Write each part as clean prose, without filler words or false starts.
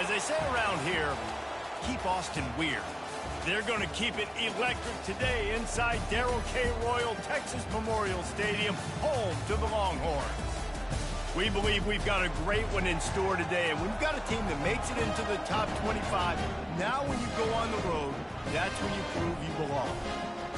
As they say around here, keep Austin weird. They're going to keep it electric today inside Darrell K. Royal Texas Memorial Stadium, home to the Longhorns. We believe we've got a great one in store today, and we've got a team that makes it into the top 25. Now when you go on the road, that's when you prove you belong.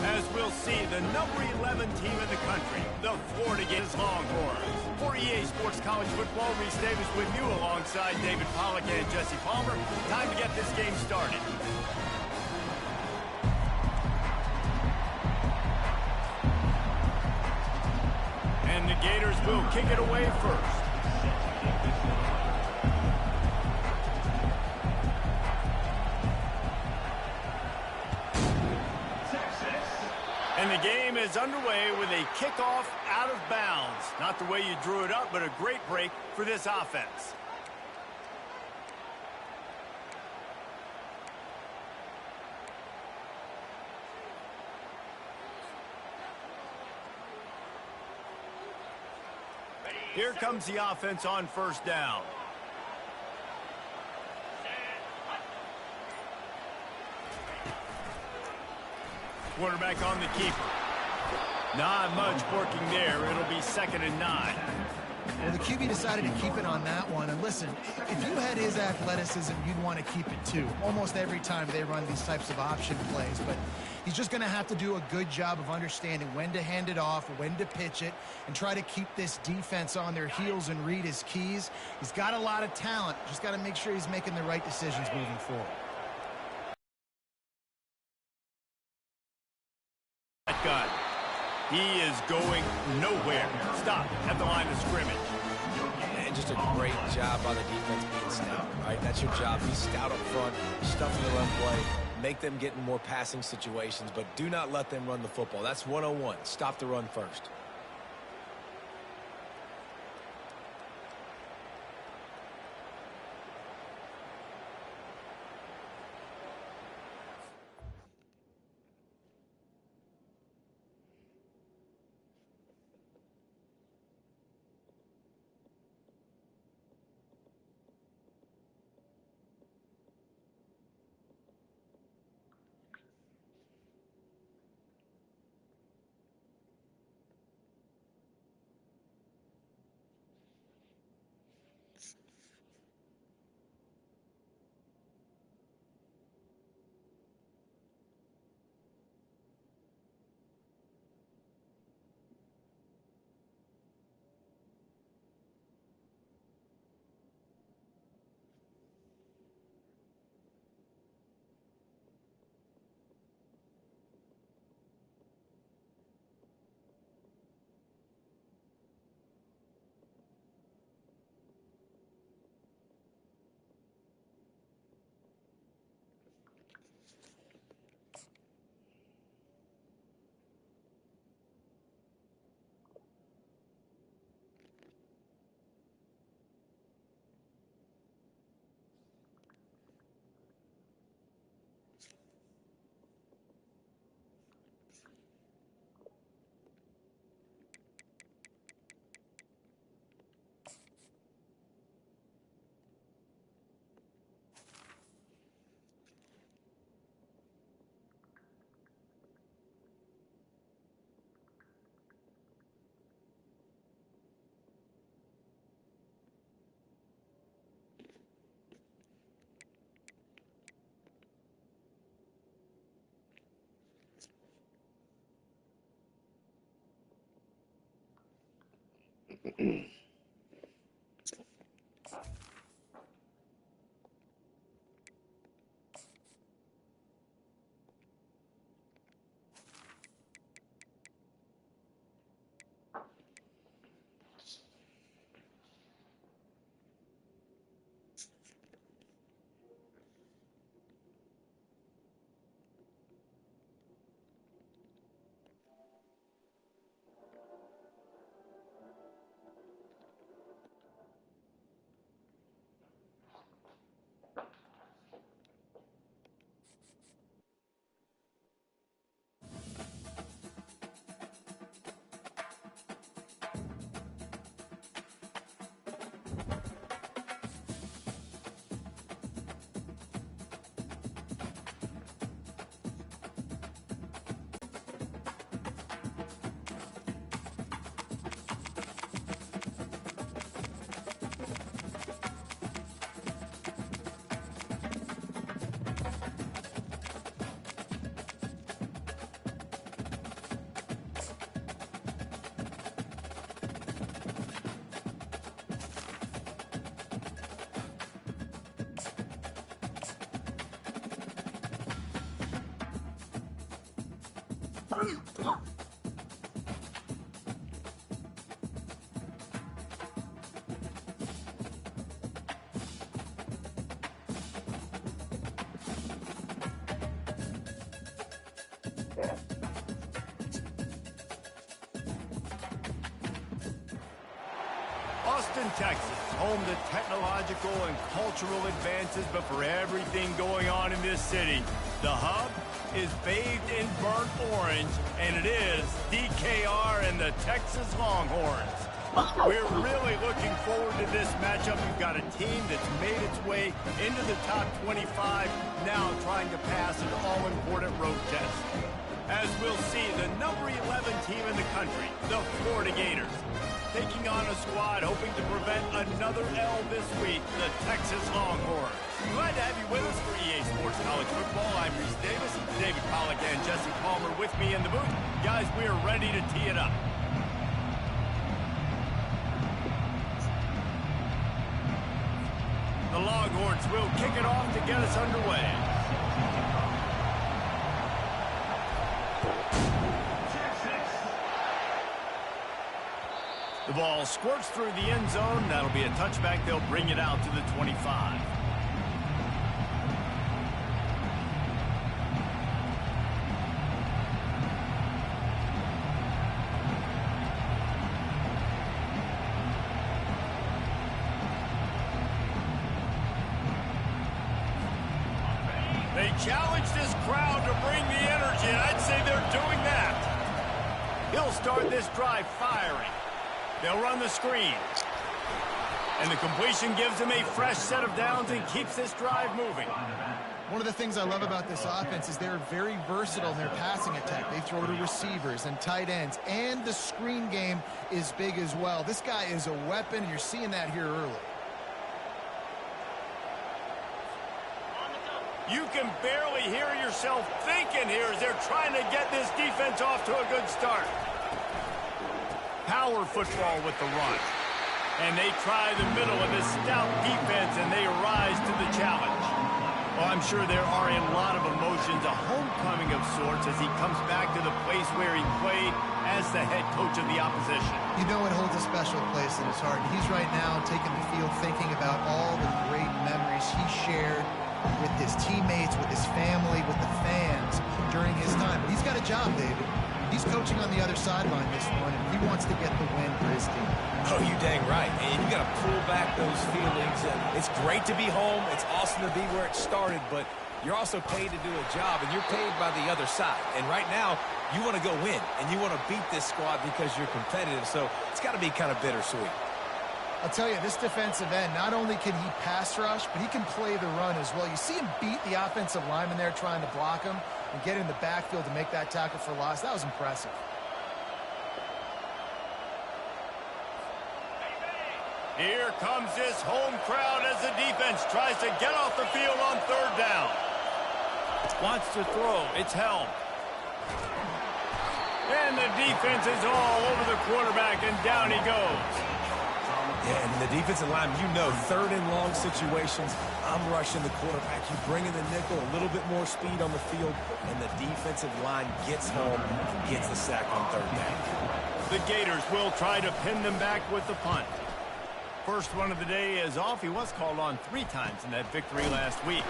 As we'll see, the number 11 team in the country, the Florida Gators Longhorns. For EA Sports College Football, Reese Davis with you alongside David Pollack and Jesse Palmer. Time to get this game started. And the Gators will kick it away first. And the game is underway with a kickoff out of bounds. Not the way you drew it up, but a great break for this offense. Here comes the offense on first down. Quarterback on the keeper. Not much working there. It'll be 2nd and 9. Well, the QB decided to keep it on that one. And listen, if you had his athleticism, you'd want to keep it too. Almost every time they run these types of option plays. But he's just going to have to do a good job of understanding when to hand it off, when to pitch it, and try to keep this defense on their heels and read his keys. He's got a lot of talent. Just got to make sure he's making the right decisions moving forward. That guy, he is going nowhere. Stop at the line of scrimmage. And just a great job by the defense being stout, right? That's your job. Be stout up front, stuff the run play, make them get in more passing situations, but do not let them run the football. That's 101. Stop the run first. Austin, Texas, home to technological and cultural advances, but for everything going on in this city, the hub is bathed in burnt orange, and it is DKR and the Texas Longhorns. We're really looking forward to this matchup. You've got a team that's made its way into the top 25, now trying to pass an all-important road test. As we'll see, the number 11 team in the country, the Florida Gators, taking on a squad hoping to prevent another L this week, the Texas Longhorns. Glad to have you with us for EA Sports College Football. I'm Reese Davis, David Pollack and Jesse Palmer with me in the booth. Guys, we are ready to tee it up. The Longhorns will kick it off to get us underway. The ball squirts through the end zone. That'll be a touchback. They'll bring it out to the 25. They challenge this crowd to bring the energy, and I'd say they're doing that. He'll start this drive firing. They'll run the screen. And the completion gives them a fresh set of downs and keeps this drive moving. One of the things I love about this offense is they're very versatile in their passing attack. They throw to receivers and tight ends, and the screen game is big as well. This guy is a weapon, and you're seeing that here early. You can barely hear yourself thinking here as they're trying to get this defense off to a good start. Power football with the run. And they try the middle of this stout defense, and they rise to the challenge. Well, I'm sure there are a lot of emotions, a homecoming of sorts, as he comes back to the place where he played as the head coach of the opposition. You know it holds a special place in his heart. He's right now taking the field thinking about all the great memories he shared with his teammates, with his family, with the fans during his time. But he's got a job, David. He's coaching on the other sideline this one, and he wants to get the win for his team. Oh, you dang right. And you got to pull back those feelings. It's great to be home. It's awesome to be where it started, but you're also paid to do a job, and you're paid by the other side. And right now, you want to go win, and you want to beat this squad because you're competitive. So it's got to be kind of bittersweet. I'll tell you, this defensive end, not only can he pass rush, but he can play the run as well. You see him beat the offensive lineman there trying to block him and get in the backfield to make that tackle for loss. That was impressive. Here comes this home crowd as the defense tries to get off the field on third down. Wants to throw. It's held. And the defense is all over the quarterback, and down he goes. Yeah, and the defensive line, you know, third and long situations, I'm rushing the quarterback. You bring in the nickel, a little bit more speed on the field, and the defensive line gets home and gets the sack on third down. The Gators will try to pin them back with the punt. First one of the day is off. He was called on 3 times in that victory last week.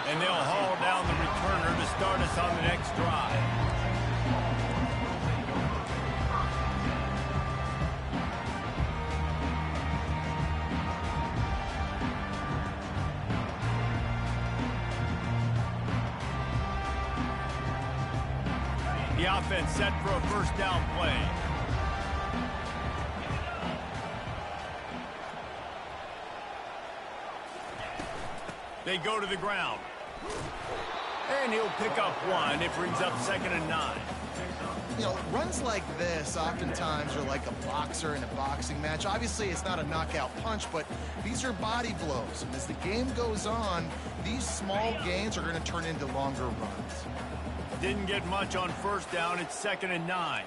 And they'll haul down the returner to start us on the next drive. The offense set for a first down play. They go to the ground. And he'll pick up 1. It brings up 2nd and 9. You know, runs like this oftentimes are like a boxer in a boxing match. Obviously, it's not a knockout punch, but these are body blows. And as the game goes on, these small gains are going to turn into longer runs. Didn't get much on first down. It's 2nd and 9.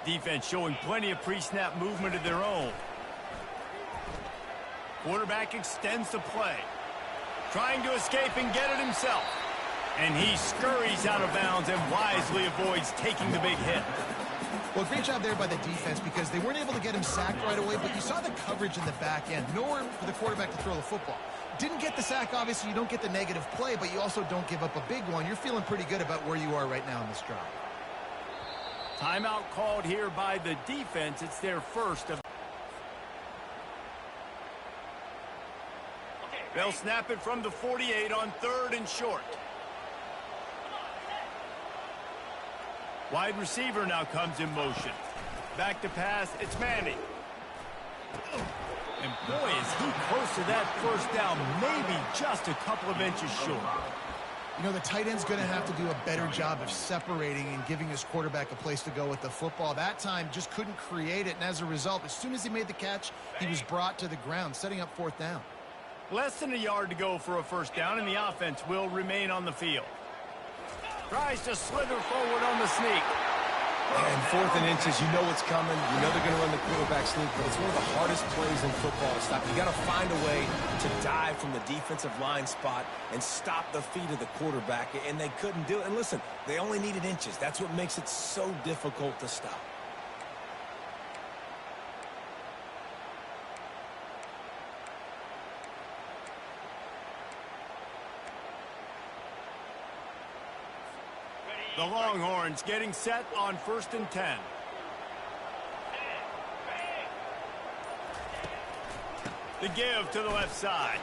Defense showing plenty of pre-snap movement of their own. Quarterback extends the play. Trying to escape and get it himself. And he scurries out of bounds and wisely avoids taking the big hit. Well, great job there by the defense because they weren't able to get him sacked right away, but you saw the coverage in the back end. Nowhere for the quarterback to throw the football. Didn't get the sack, obviously. You don't get the negative play, but you also don't give up a big one. You're feeling pretty good about where you are right now in this drive. Timeout called here by the defense. It's their first of. They'll snap it from the 48 on 3rd and short. Wide receiver now comes in motion. Back to pass, it's Manning. And boy, is he close to that first down, maybe just a couple of inches short. You know, the tight end's going to have to do a better job of separating and giving his quarterback a place to go with the football. That time just couldn't create it, and as a result, as soon as he made the catch, he was brought to the ground, setting up 4th down. Less than a yard to go for a first down, and the offense will remain on the field. Tries to slither forward on the sneak. And 4th and inches, you know what's coming. You know they're going to run the quarterback sneak, but it's one of the hardest plays in football to stop. You got to find a way to dive from the defensive line spot and stop the feet of the quarterback, and they couldn't do it. And listen, they only needed inches. That's what makes it so difficult to stop. The Longhorns getting set on 1st and 10. The give to the left side.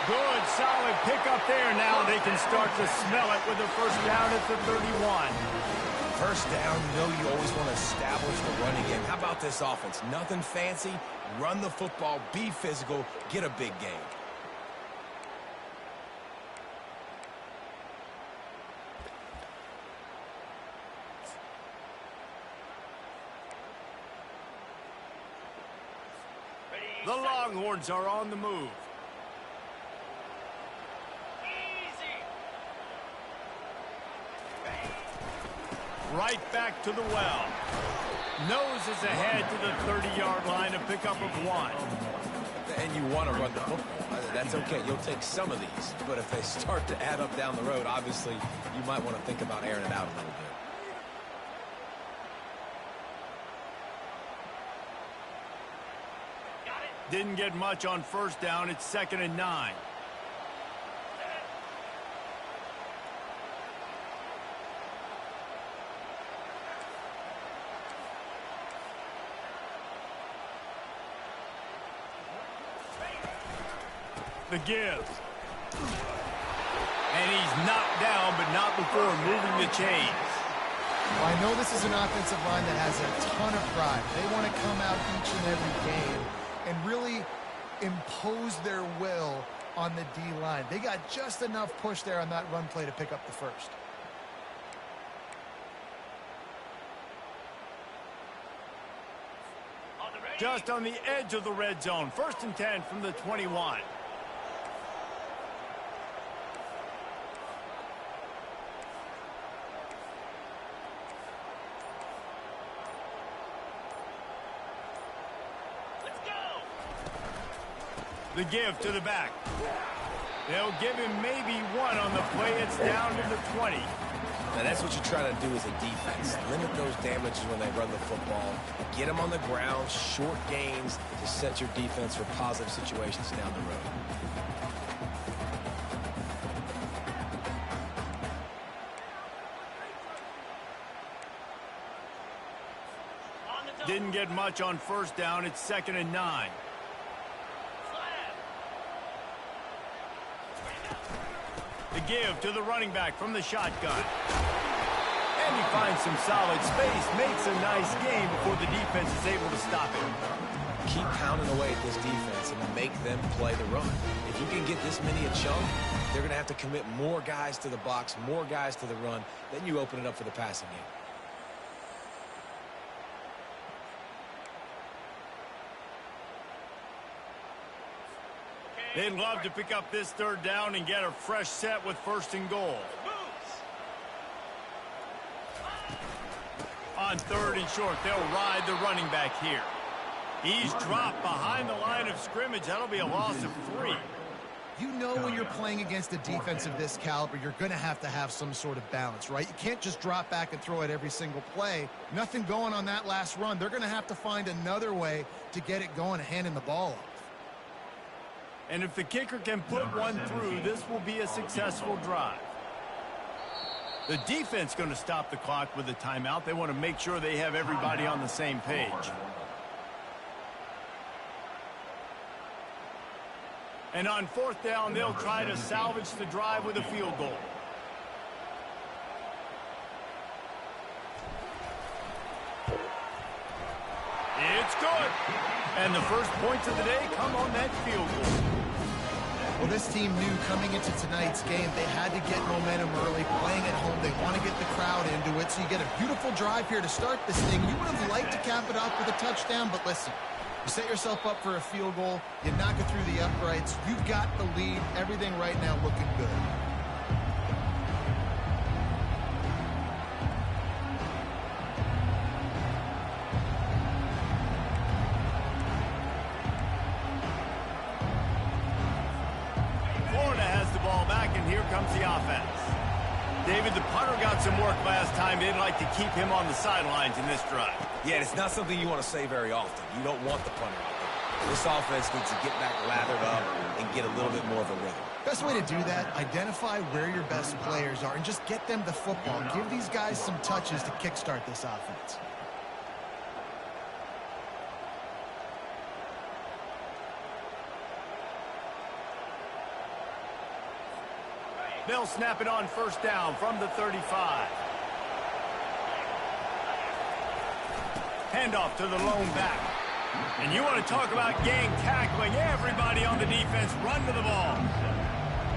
Good, solid pickup there. Now they can start to smell it with the first down at the 31. First down, you know you always want to establish the running game. How about this offense? Nothing fancy. Run the football, be physical, get a big game. The Longhorns are on the move. Right back to the well. Noses ahead to the 30-yard line, a pickup of 1. And you want to run the football. That's okay. You'll take some of these. But if they start to add up down the road, obviously you might want to think about airing it out a little bit. Didn't get much on first down. It's 2nd and 9. The give. And he's knocked down, but not before moving the chains. Well, I know this is an offensive line that has a ton of pride. They want to come out each and every game and really impose their will on the D-line. They got just enough push there on that run play to pick up the first. Just on the edge of the red zone. 1st and 10 from the 21. The give to the back. They'll give him maybe 1 on the play. It's down to the 20. Now that's what you try to do as a defense. Limit those damages when they run the football. Get them on the ground, short gains to set your defense for positive situations down the road. Didn't get much on first down. It's 2nd and 9. The give to the running back from the shotgun. And he finds some solid space, makes a nice game before the defense is able to stop him. Keep pounding away at this defense and make them play the run. If you can get this many a chunk, they're going to have to commit more guys to the box, more guys to the run. Then you open it up for the passing game. They'd love to pick up this 3rd down and get a fresh set with 1st and goal. On 3rd and short, they'll ride the running back here. He's dropped behind the line of scrimmage. That'll be a loss of 3. You know when you're playing against a defense of this caliber, you're going to have some sort of balance, right? You can't just drop back and throw it every single play. Nothing going on that last run. They're going to have to find another way to get it going and handing the ball off. And if the kicker can put one through, this will be a successful drive. The defense going to stop the clock with a timeout. They want to make sure they have everybody on the same page. And on fourth down, they'll try to salvage the drive with a field goal. It's good. And the first points of the day come on that field goal. Well, this team knew coming into tonight's game they had to get momentum early, playing at home. They want to get the crowd into it, so you get a beautiful drive here to start this thing. You would have liked to cap it off with a touchdown, but listen, you set yourself up for a field goal, you knock it through the uprights, you've got the lead, everything right now looking good. Here comes the offense. David, the punter got some work last time. They'd like to keep him on the sidelines in this drive. Yeah, it's not something you want to say very often. You don't want the punter out there. This offense needs to get back lathered up and get a little bit more of a rhythm. Best way to do that, identify where your best players are and just get them the football. Give these guys some touches to kickstart this offense. They'll snap it on first down from the 35. Handoff to the lone back. And you want to talk about gang tackling. Everybody on the defense run to the ball.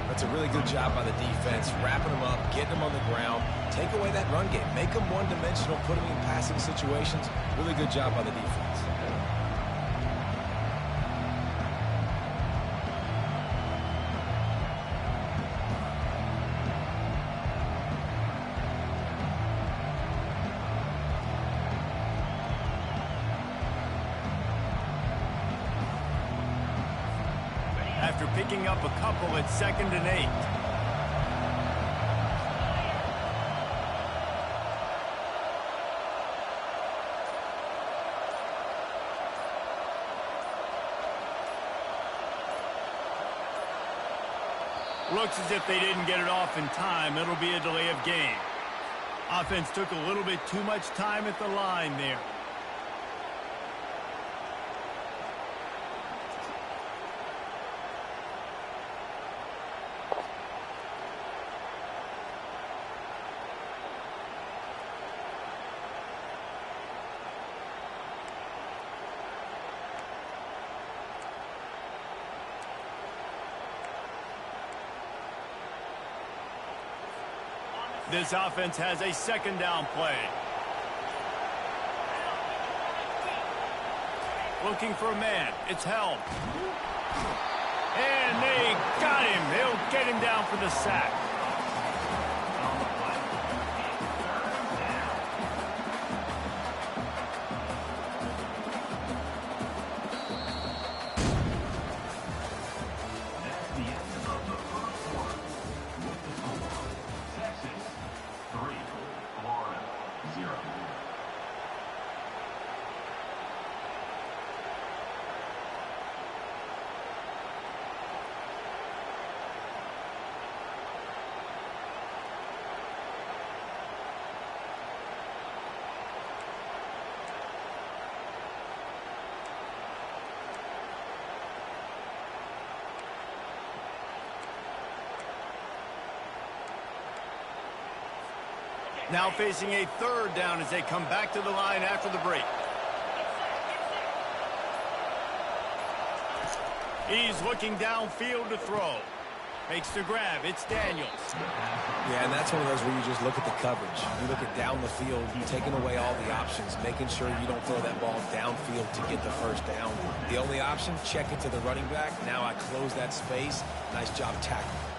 That's a really good job by the defense, wrapping them up, getting them on the ground, take away that run game, make them one-dimensional, put them in passing situations. Really good job by the defense. After picking up a couple at 2nd and 8. Looks as if they didn't get it off in time. It'll be a delay of game. Offense took a little bit too much time at the line there. This offense has a 2nd down play. Looking for a man. It's held. And they got him. They'll get him down for the sack. Now facing a 3rd down as they come back to the line after the break. He's looking downfield to throw. Makes the grab. It's Daniels. Yeah, and that's one of those where you just look at the coverage. You look at down the field, taking away all the options, making sure you don't throw that ball downfield to get the first down. The only option, check it to the running back. Now I close that space. Nice job tackling.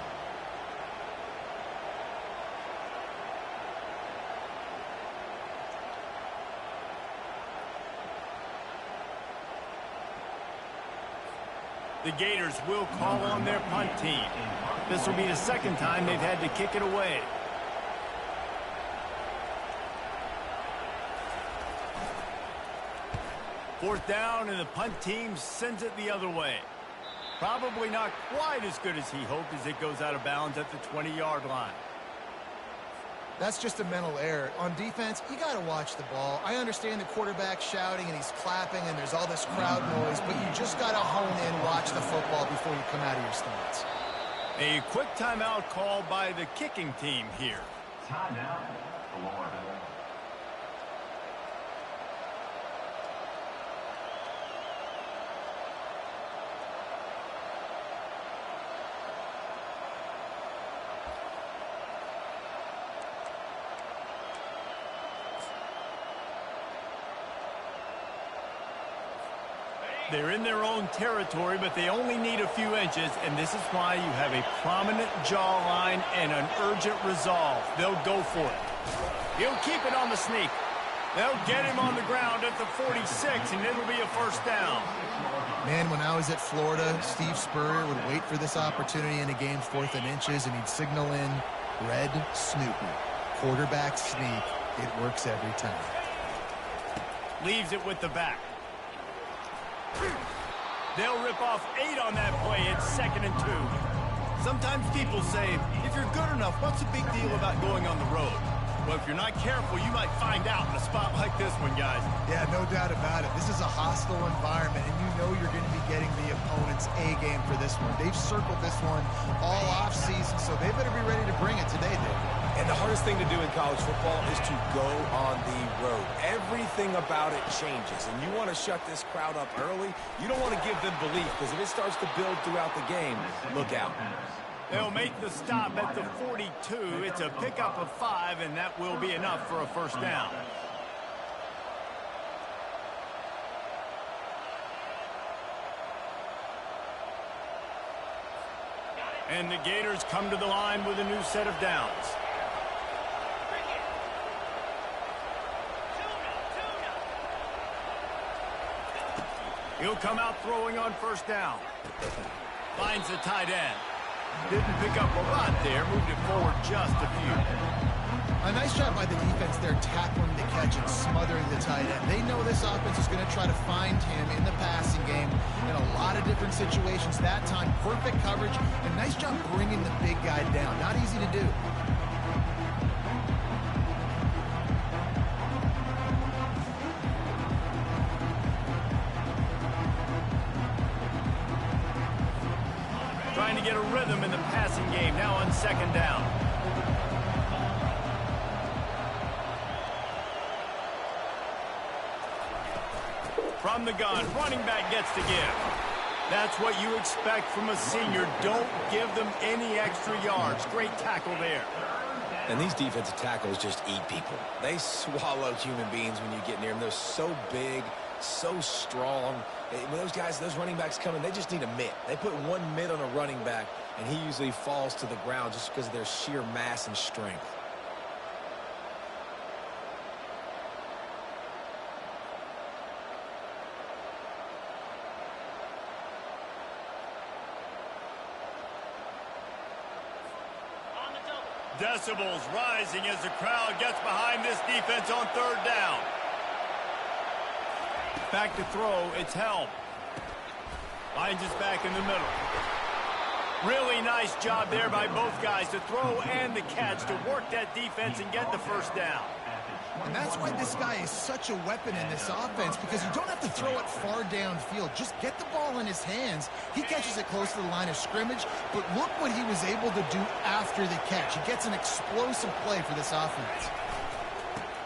The Gators will call on their punt team. This will be the second time they've had to kick it away. Fourth down, and the punt team sends it the other way. Probably not quite as good as he hoped as it goes out of bounds at the 20-yard line. That's just a mental error. On defense, you got to watch the ball. I understand the quarterback shouting and he's clapping and there's all this crowd noise, but you just got to hone in, watch the football before you come out of your stance. A quick timeout called by the kicking team here. Timeout. Florida. They're in their own territory, but they only need a few inches, and this is why you have a prominent jawline and an urgent resolve. They'll go for it. He'll keep it on the sneak. They'll get him on the ground at the 46, and it'll be a first down. Man, when I was at Florida, Steve Spurrier would wait for this opportunity in a game 4th and inches, and he'd signal in red Snoopy. Quarterback sneak. It works every time. Leaves it with the back. They'll rip off 8 on that play. It's 2nd and 2. Sometimes people say, if you're good enough, what's the big deal about going on the road? Well, if you're not careful, you might find out in a spot like this one, guys. Yeah, no doubt about it. This is a hostile environment, and you know you're going to be getting the opponent's A game for this one. They've circled this one all offseason, so they better be ready to bring it today, Dave. And the hardest thing to do in college football is to go on the road. Everything about it changes, and you want to shut this crowd up early. You don't want to give them belief, because if it starts to build throughout the game, look out. They'll make the stop at the 42. It's a pickup of 5, and that will be enough for a first down. And the Gators come to the line with a new set of downs. He'll come out throwing on first down. Finds the tight end. Didn't pick up a lot there. Moved it forward just a few. A nice job by the defense there, tackling the catch and smothering the tight end. They know this offense is going to try to find him in the passing game in a lot of different situations. That time, perfect coverage, and nice job bringing the big guy down. Not easy to do. Trying to get a rhythm in the passing game, now on 2nd down. From the gun, running back gets to give. That's what you expect from a senior. Don't give them any extra yards. Great tackle there. And these defensive tackles just eat people. They swallow human beings when you get near them. They're so big, so strong. When those guys, those running backs come in, they just need a mitt. They put one mitt on a running back, and he usually falls to the ground just because of their sheer mass and strength. Decibels rising as the crowd gets behind this defense on 3rd down. Back to throw, it's Helm. Finds his back in the middle. Really nice job there by both guys to throw and the catch to work that defense and get the first down. And that's why this guy is such a weapon in this offense, because you don't have to throw it far downfield. Just get the ball in his hands. He catches it close to the line of scrimmage, but look what he was able to do after the catch. He gets an explosive play for this offense.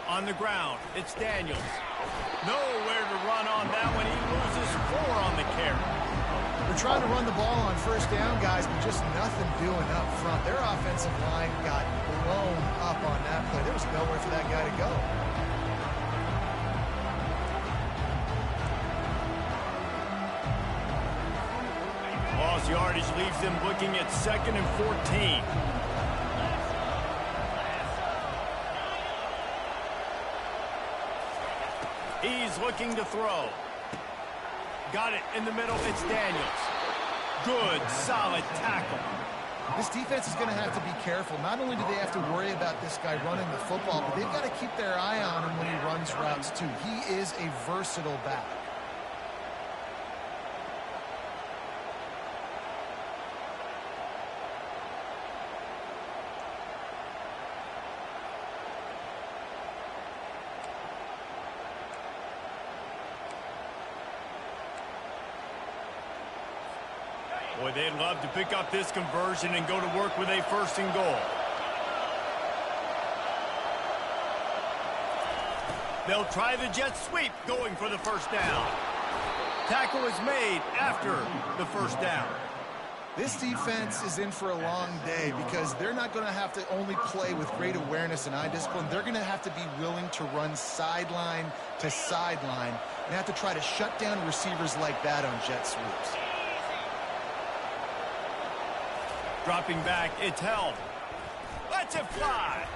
On the ground, it's Daniels. Nowhere to run on that one. He loses 4 on the carry. They're trying to run the ball on first down, guys, but just nothing doing up front. Their offensive line got blown up on that play. There was nowhere for that guy to go. Lost yardage leaves them looking at 2nd and 14. He's looking to throw. Got it in the middle. It's Daniels. Good, solid tackle. This defense is going to have to be careful. Not only do they have to worry about this guy running the football, but they've got to keep their eye on him when he runs routes too. He is a versatile back. Boy, they'd love to pick up this conversion and go to work with a 1st and goal. They'll try the jet sweep going for the 1st down. Tackle is made after the 1st down. This defense is in for a long day because they're not going to have to only play with great awareness and eye discipline. They're going to have to be willing to run sideline to sideline and have to try to shut down receivers like that on jet sweeps. Dropping back, it's held. Let's it fly.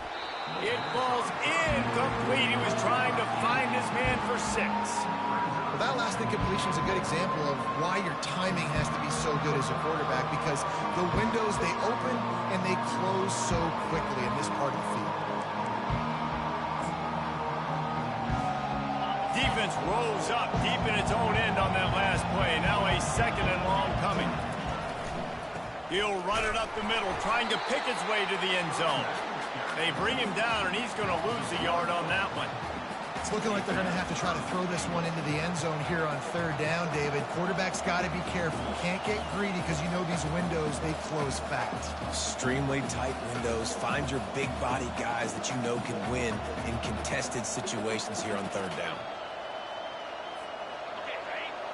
It falls incomplete. He was trying to find his man for 6. Well, that last incompletion is a good example of why your timing has to be so good as a quarterback, because the windows, they open and they close so quickly in this part of the field. Defense rose up deep in its own end on that last play. Now a 2nd and long coming. He'll run it up the middle, trying to pick his way to the end zone. They bring him down, and he's going to lose a yard on that one. It's looking like they're going to have to try to throw this one into the end zone here on 3rd down, David. Quarterback's got to be careful. You can't get greedy because you know these windows, they close fast. Extremely tight windows. Find your big body guys that you know can win in contested situations here on 3rd down.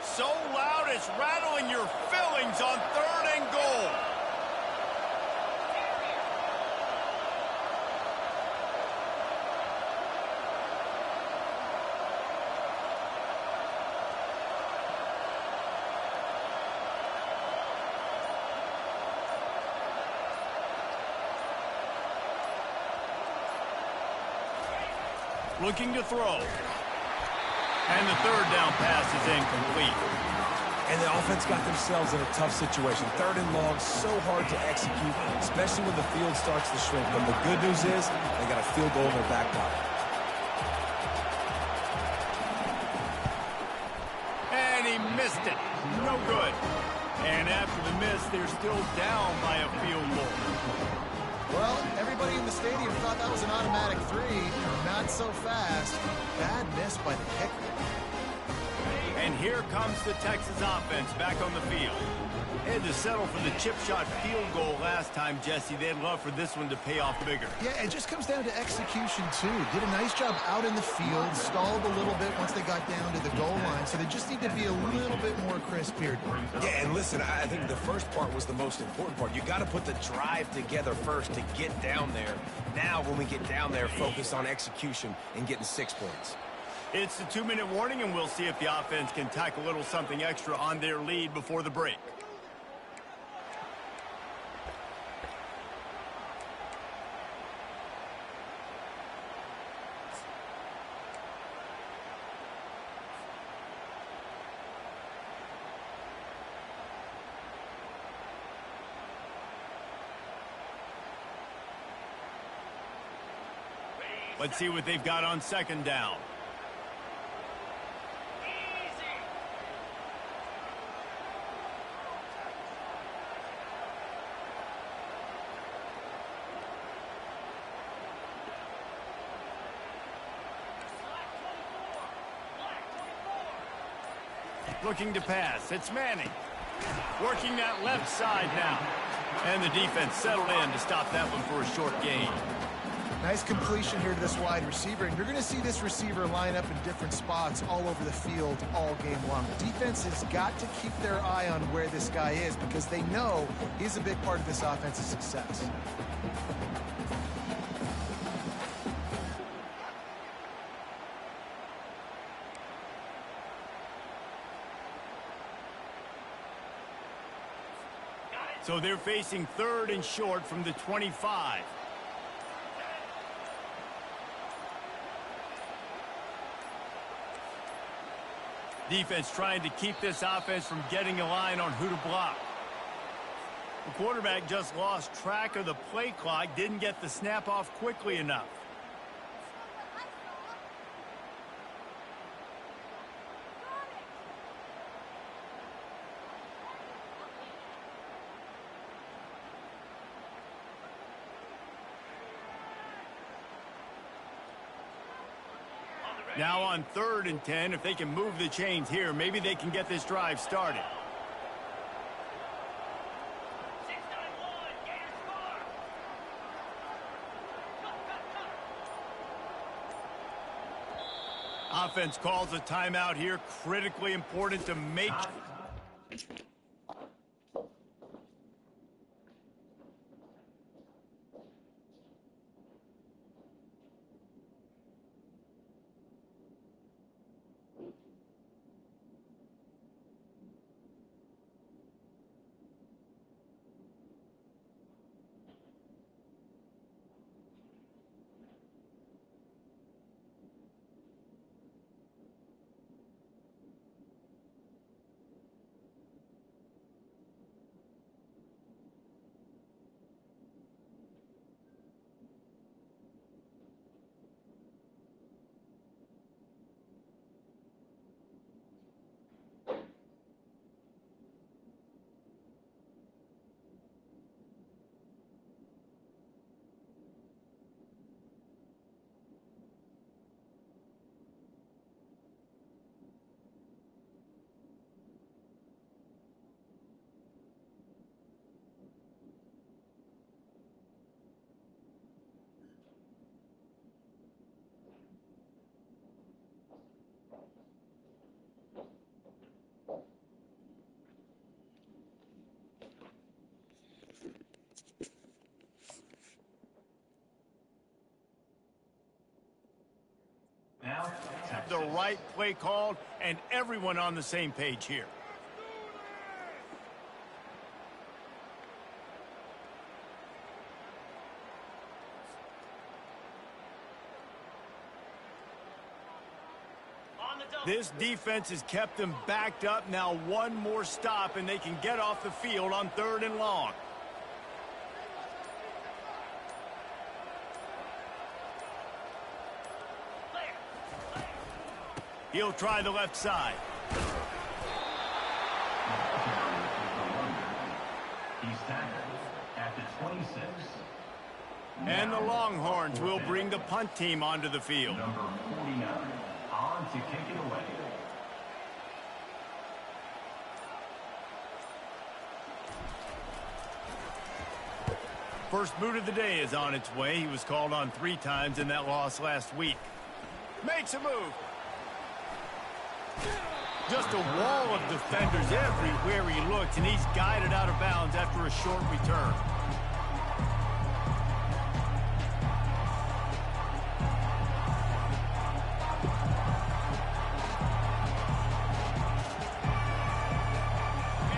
So loud it's rattling your fillings on 3rd and goal. Looking to throw. And the 3rd down pass is incomplete. And the offense got themselves in a tough situation. 3rd and long, so hard to execute, especially when the field starts to shrink. But the good news is they got a field goal in their back pocket. And he missed it. No good. And after the miss, they're still down by a field goal. Well, everybody in the stadium thought that was an automatic 3. Not so fast. Bad miss by the kicker. And here comes the Texas offense back on the field. They had to settle for the chip shot field goal last time, Jesse. They'd love for this one to pay off bigger. Yeah, it just comes down to execution, too. Did a nice job out in the field, stalled a little bit once they got down to the goal line, so they just need to be a little bit more crisp here. Yeah, and listen, I think the first part was the most important part. You got to put the drive together first to get down there. Now, when we get down there, focus on execution and getting 6 points. It's the 2-minute warning, and we'll see if the offense can tack a little something extra on their lead before the break. Let's see what they've got on 2nd down. Looking to pass. It's Manning. Working that left side now. And the defense settled in to stop that one for a short gain. Nice completion here to this wide receiver, and you're going to see this receiver line up in different spots all over the field all game long. Defense has got to keep their eye on where this guy is because they know he's a big part of this offense's success. So they're facing 3rd and short from the 25. Defense trying to keep this offense from getting a line on who to block. The quarterback just lost track of the play clock, didn't get the snap off quickly enough. Now on 3rd and 10, if they can move the chains here, maybe they can get this drive started. Offense calls a timeout here. Critically important to make... The right play called, and everyone on the same page here. This defense has kept them backed up. Now one more stop, and they can get off the field on 3rd and long. He'll try the left side. He's tackled at the 26. And the Longhorns will bring the punt team onto the field. Number 49 on to kick it away. First boot of the day is on its way. He was called on 3 times in that loss last week. Makes a move. Just a wall of defenders everywhere he looks, and he's guided out of bounds after a short return.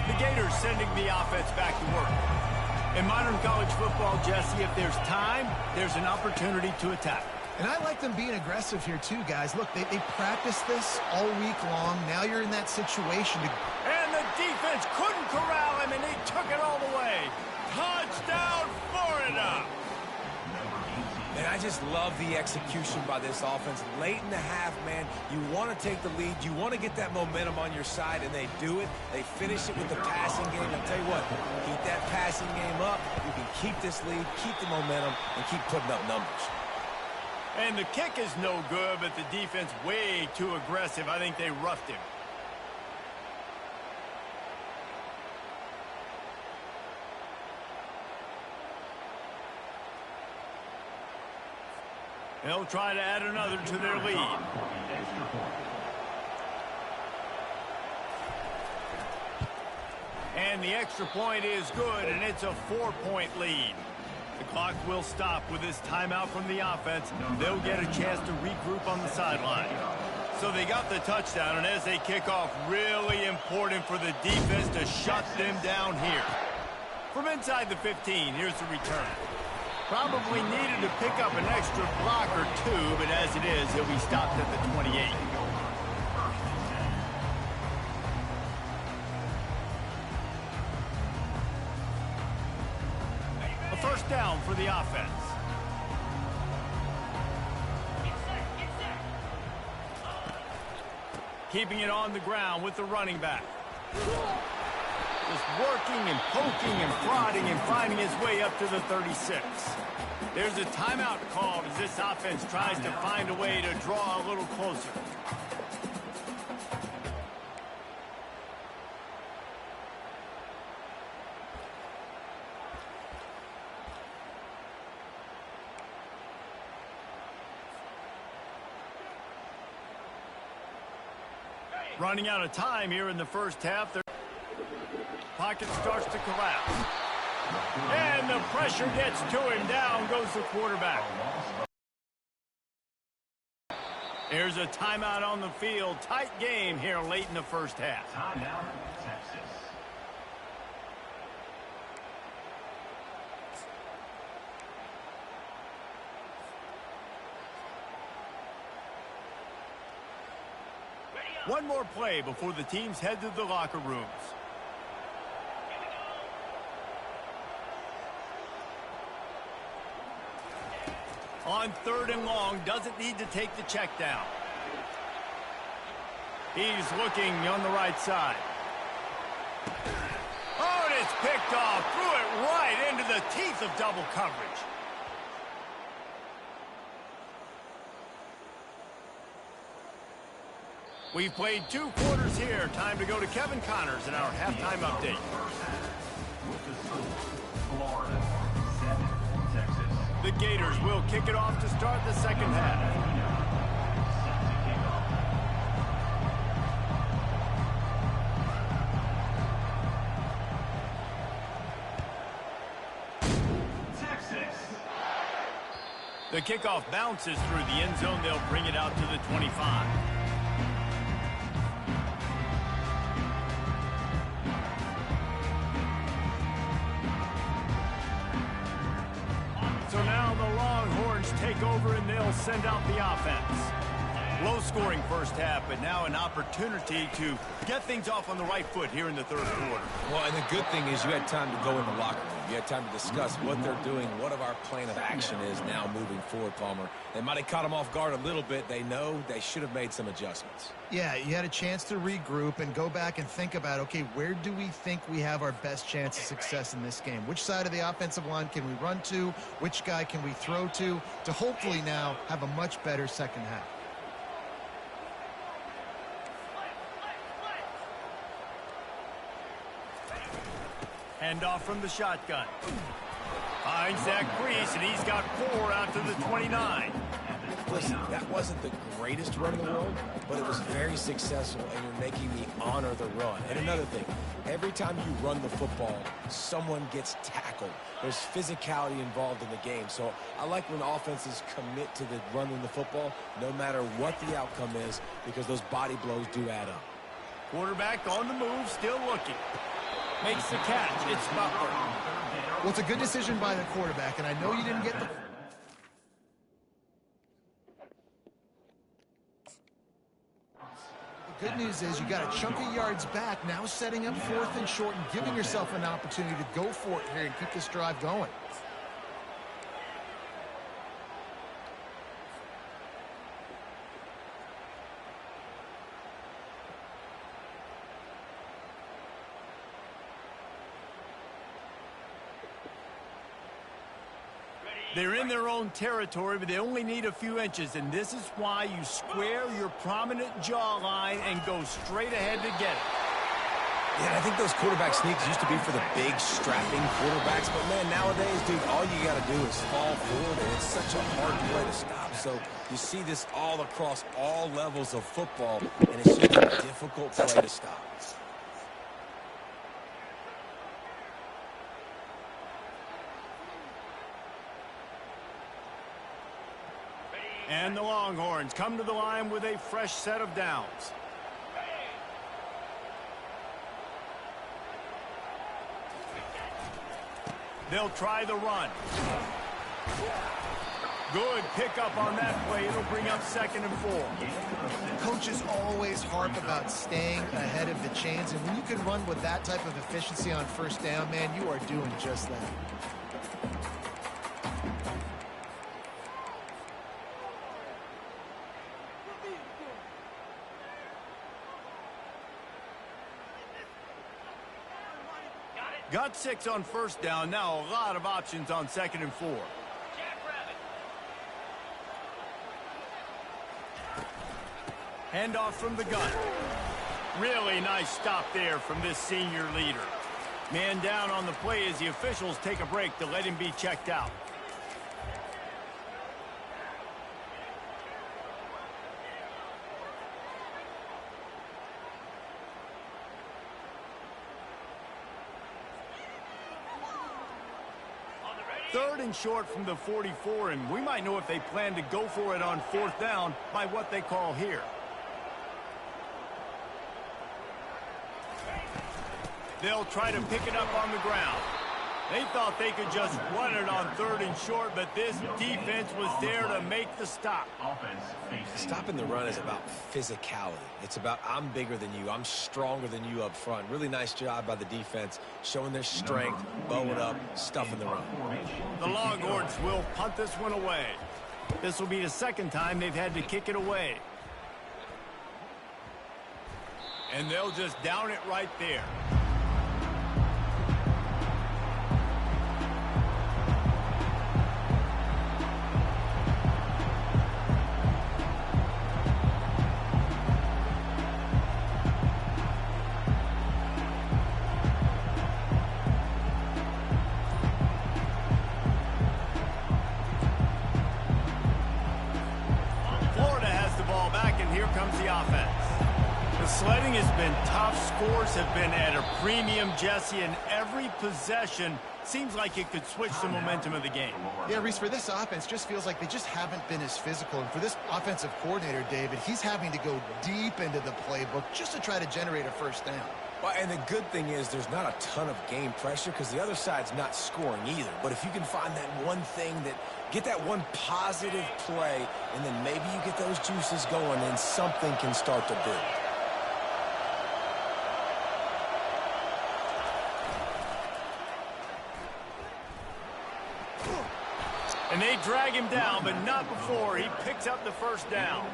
The Gators sending the offense back to work. In modern college football, Jesse, if there's time, there's an opportunity to attack. And I like them being aggressive here too, guys. Look, they practiced this all week long. Now you're in that situation. And the defense couldn't corral him, and he took it all the way. Touchdown, Florida! And I just love the execution by this offense. Late in the half, man, you want to take the lead. You want to get that momentum on your side, and they do it. They finish it with the passing game. And tell you what, keep that passing game up. You can keep this lead, keep the momentum, and keep putting up numbers. And the kick is no good, but the defense way too aggressive. I think they roughed him. They'll try to add another to their lead. And the extra point is good, and it's a 4-point lead. The clock will stop with this timeout from the offense. They'll get a chance to regroup on the sideline. So they got the touchdown, and as they kick off, really important for the defense to shut them down here. From inside the 15, here's the return. Probably needed to pick up an extra block or 2, but as it is, he'll be stopped at the 28. down for the offense. Keeping it on the ground with the running back. Just working and poking and prodding and finding his way up to the 36. There's a timeout called as this offense tries to find a way to draw a little closer. Running out of time here in the first half. Their pocket starts to collapse. And the pressure gets to him. Down goes the quarterback. There's a timeout on the field. Tight game here late in the first half. Timeout, Texas. One more play before the teams head to the locker rooms. On 3rd and long, doesn't need to take the check down. He's looking on the right side. Oh, and it's picked off. Threw it right into the teeth of double coverage. We've played 2 quarters here. Time to go to Kevin Connors in our halftime update. Florida, 7, Texas. The Gators will kick it off to start the second half. Texas. The kickoff bounces through the end zone. They'll bring it out to the 25. So now the Longhorns take over and they'll send out the offense. Low-scoring first half, but now an opportunity to get things off on the right foot here in the 3rd quarter. Well, and the good thing is you had time to go in the locker room. You had time to discuss what they're doing, what of our plan of action is now moving forward, Palmer. They might have caught them off guard a little bit. They know they should have made some adjustments. Yeah, you had a chance to regroup and go back and think about, okay, where do we think we have our best chance of success in this game? Which side of the offensive line can we run to? Which guy can we throw to hopefully now have a much better second half? Handoff from the shotgun. Finds that crease, and he's got 4 out to the 29. Listen, that wasn't the greatest run in the world, but it was very successful, and you're making me honor the run. And another thing, every time you run the football, someone gets tackled. There's physicality involved in the game. So I like when offenses commit to the running the football, no matter what the outcome is, because those body blows do add up. Quarterback on the move, still looking. Makes the catch. It's Butler. Well, it's a good decision by the quarterback, and I know you didn't get the... The good news is you got a chunk of yards back, now setting up 4th and short and giving yourself an opportunity to go for it here and keep this drive going. They're in their own territory, but they only need a few inches, and this is why you square your prominent jawline and go straight ahead to get it. Yeah, I think those quarterback sneaks used to be for the big, strapping quarterbacks, but, man, nowadays, dude, all you got to do is fall forward, and it's such a hard play to stop. So you see this all across all levels of football, and it's just a difficult play to stop. And the Longhorns come to the line with a fresh set of downs. They'll try the run. Good pickup on that play. It'll bring up 2nd and 4. Coaches always harp about staying ahead of the chains, and when you can run with that type of efficiency on 1st down, man, you are doing just that. Got 6 on first down. Now a lot of options on 2nd and 4. Handoff from the gun. Really nice stop there from this senior leader. Man down on the play as the officials take a break to let him be checked out. Third and short from the 44, and we might know if they plan to go for it on 4th down by what they call here. They'll try to pick it up on the ground. They thought they could just run it on 3rd and short, but this defense was there to make the stop. Stopping the run is about physicality. It's about I'm bigger than you, I'm stronger than you up front. Really nice job by the defense, showing their strength, bowing up, stuffing the run. The Longhorns will punt this one away. This will be the 2nd time they've had to kick it away. And they'll just down it right there. Sledding has been tough. Scores have been at a premium, Jesse, and every possession seems like it could switch the momentum of the game. Yeah, Reese, for this offense, just feels like they just haven't been as physical. And for this offensive coordinator, David, he's having to go deep into the playbook just to try to generate a 1st down. Well, and the good thing is there's not a ton of game pressure because the other side's not scoring either. But if you can find that one thing get that one positive play, and then maybe you get those juices going, and something can start to build. And they drag him down, but not before he picks up the 1st down.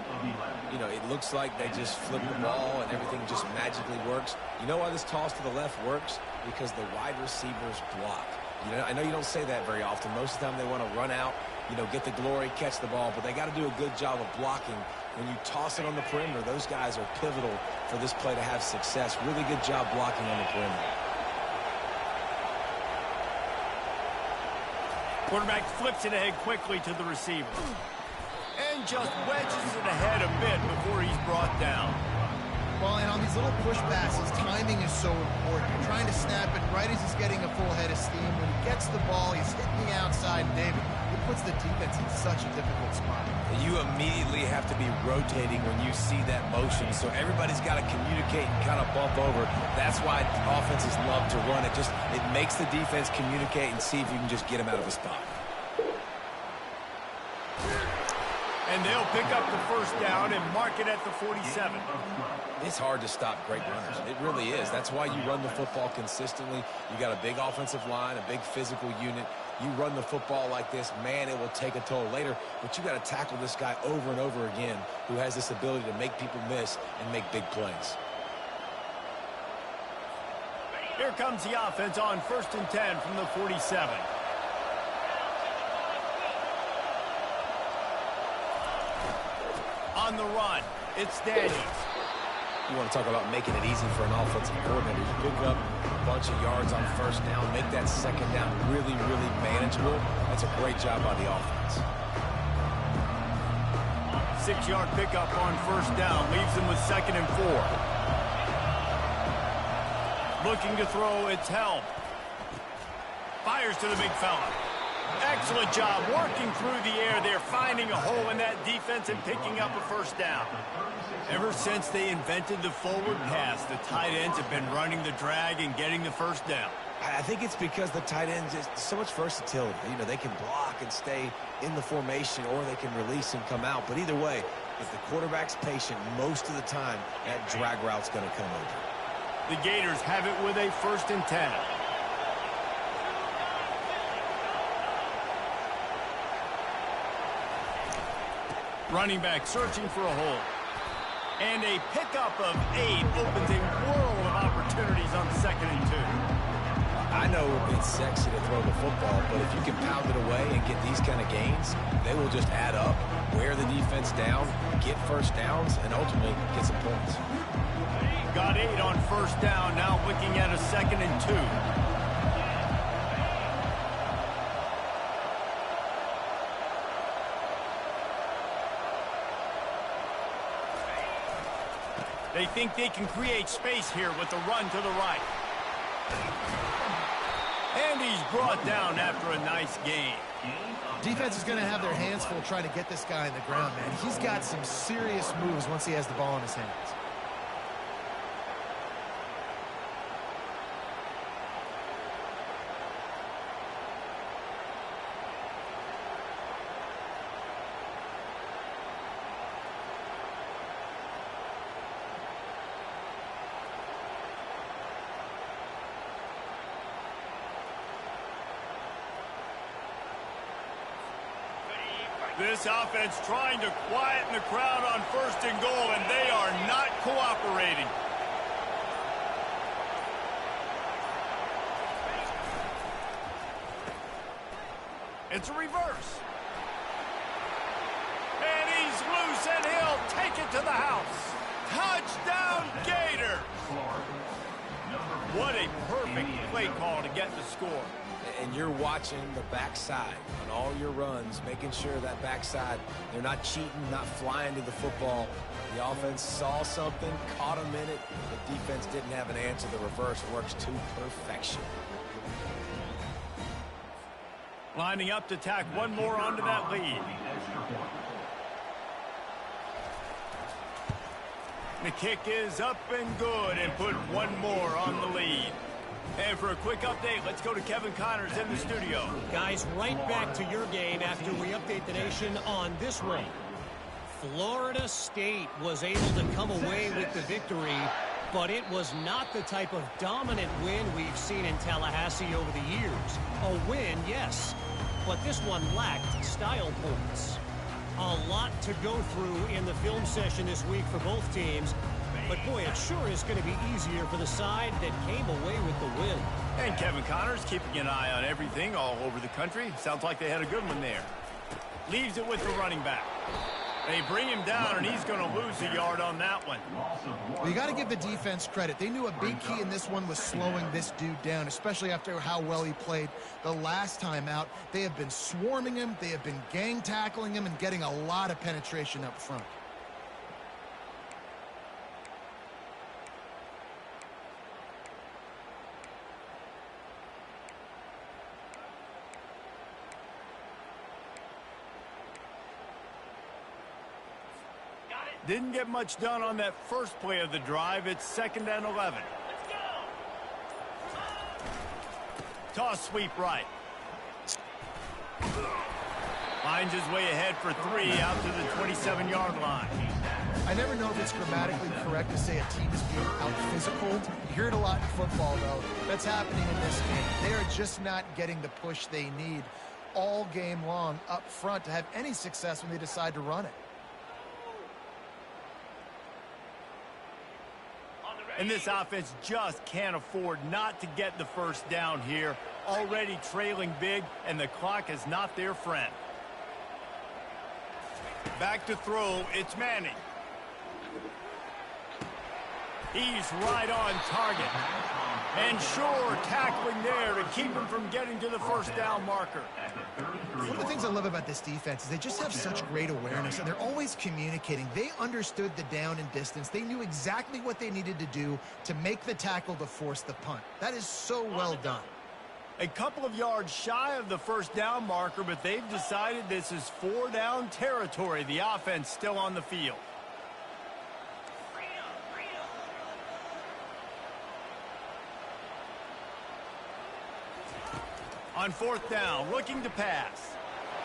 You know, it looks like they just flip the ball and everything just magically works. You know why this toss to the left works? Because the wide receivers block. You know, I know you don't say that very often. Most of the time they want to run out, you know, get the glory, catch the ball, but they got to do a good job of blocking. When you toss it on the perimeter, those guys are pivotal for this play to have success. Really good job blocking on the perimeter. Quarterback flips it ahead quickly to the receiver. And just wedges it ahead a bit before he's brought down. Well, and on these little push passes, timing is so important. You're trying to snap it right as he's getting a full head of steam. When he gets the ball, he's hitting the outside, and David, it puts the defense in such a difficult spot. You immediately have to be rotating when you see that motion, so everybody's got to communicate and kind of bump over. That's why offenses love to run it. It makes the defense communicate and see if you can just get them out of the spot. And they'll pick up the 1st down and mark it at the 47. It's hard to stop great runners. It really is. That's why you run the football consistently. You got a big offensive line, a big physical unit. You run the football like this, man, it will take a toll later. But you got to tackle this guy over and over again who has this ability to make people miss and make big plays. Here comes the offense on 1st and 10 from the 47. On the run, it's Daniels. You want to talk about making it easy for an offensive coordinator. You pick up a bunch of yards on 1st down, make that 2nd down really, really manageable. That's a great job by the offense. 6-yard pickup on 1st down leaves them with 2nd and 4. Looking to throw, it's Helm. Fires to the big fella. Excellent job working through the air there, finding a hole in that defense and picking up a 1st down. Ever since they invented the forward pass, the tight ends have been running the drag and getting the 1st down. I think it's because the tight ends is so much versatility. You know, they can block and stay in the formation, or they can release and come out. But either way, if the quarterback's patient, most of the time, that drag route's going to come over. The Gators have it with a 1st and 10. Running back searching for a hole. And a pickup of 8 opens a world of opportunities on 2nd and 2. I know it's sexy to throw the football, but if you can pound it away and get these kind of gains, they will just add up, wear the defense down, get first downs, and ultimately get some points. Got 8 on first down, now looking at a 2nd and 2. They think they can create space here with the run to the right. And he's brought down after a nice gain. Defense is going to have their hands full trying to get this guy in the ground, man. He's got some serious moves once he has the ball in his hands. This offense trying to quieten the crowd on 1st and goal, and they are not cooperating. It's a reverse. And he's loose, and he'll take it to the house. Touchdown, Gator! What a perfect play call to get the score. And you're watching the backside on all your runs, making sure that backside, they're not cheating, not flying to the football. The offense saw something, caught them in it. The defense didn't have an answer. The reverse works to perfection. Lining up to tack one more onto that lead. The kick is up and good, and put one more on the lead. And for a quick update, let's go to Kevin Connors in the studio. Guys, right back to your game after we update the nation on this one. Florida State was able to come away with the victory, but it was not the type of dominant win we've seen in Tallahassee over the years. A win, yes, but this one lacked style points. A lot to go through in the film session this week for both teams. But, boy, it sure is going to be easier for the side that came away with the win. And Kevin Connors keeping an eye on everything all over the country. Sounds like they had a good one there. Leaves it with the running back. They bring him down, and he's going to lose a yard on that one. Well, you got to give the defense credit. They knew a big key in this one was slowing this dude down, especially after how well he played the last time out. They have been swarming him. They have been gang tackling him and getting a lot of penetration up front. Didn't get much done on that first play of the drive. It's 2nd and 11. Toss sweep right. Finds his way ahead for 3 out to the 27-yard line. I never know if it's grammatically correct to say a team is being out-physicaled. You hear it a lot in football, though. That's happening in this game. They are just not getting the push they need all game long up front to have any success when they decide to run it. And this offense just can't afford not to get the first down here. Already trailing big, and the clock is not their friend. Back to throw, it's Manning. He's right on target. And sure, tackling there to keep him from getting to the first down marker. One of the things I love about this defense is they just have such great awareness, and they're always communicating. They understood the down and distance. They knew exactly what they needed to do to make the tackle to force the punt. That is so well done. A couple of yards shy of the first down marker, but they've decided this is 4-down territory. The offense still on the field. On 4th down, looking to pass.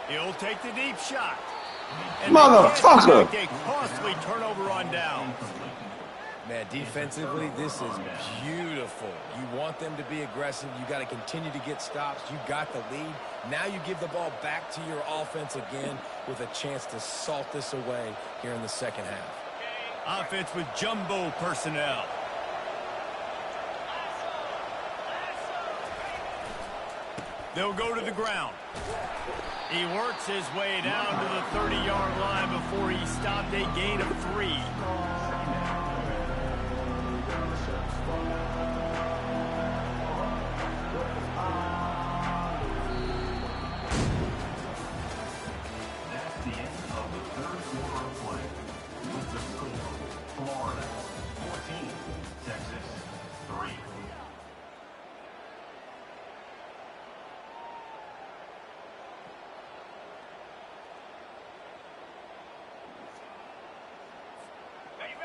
He'll take the deep shot. And motherfucker! A costly turnover on downs. Man, defensively, this is beautiful. You want them to be aggressive. You got to continue to get stops. You got the lead. Now you give the ball back to your offense again with a chance to salt this away here in the second half. Offense with jumbo personnel. They'll go to the ground. He works his way down to the 30-yard line before he stopped a gain of 3. That's the end of the third quarter of play. With the score, Florida 14, Texas 3.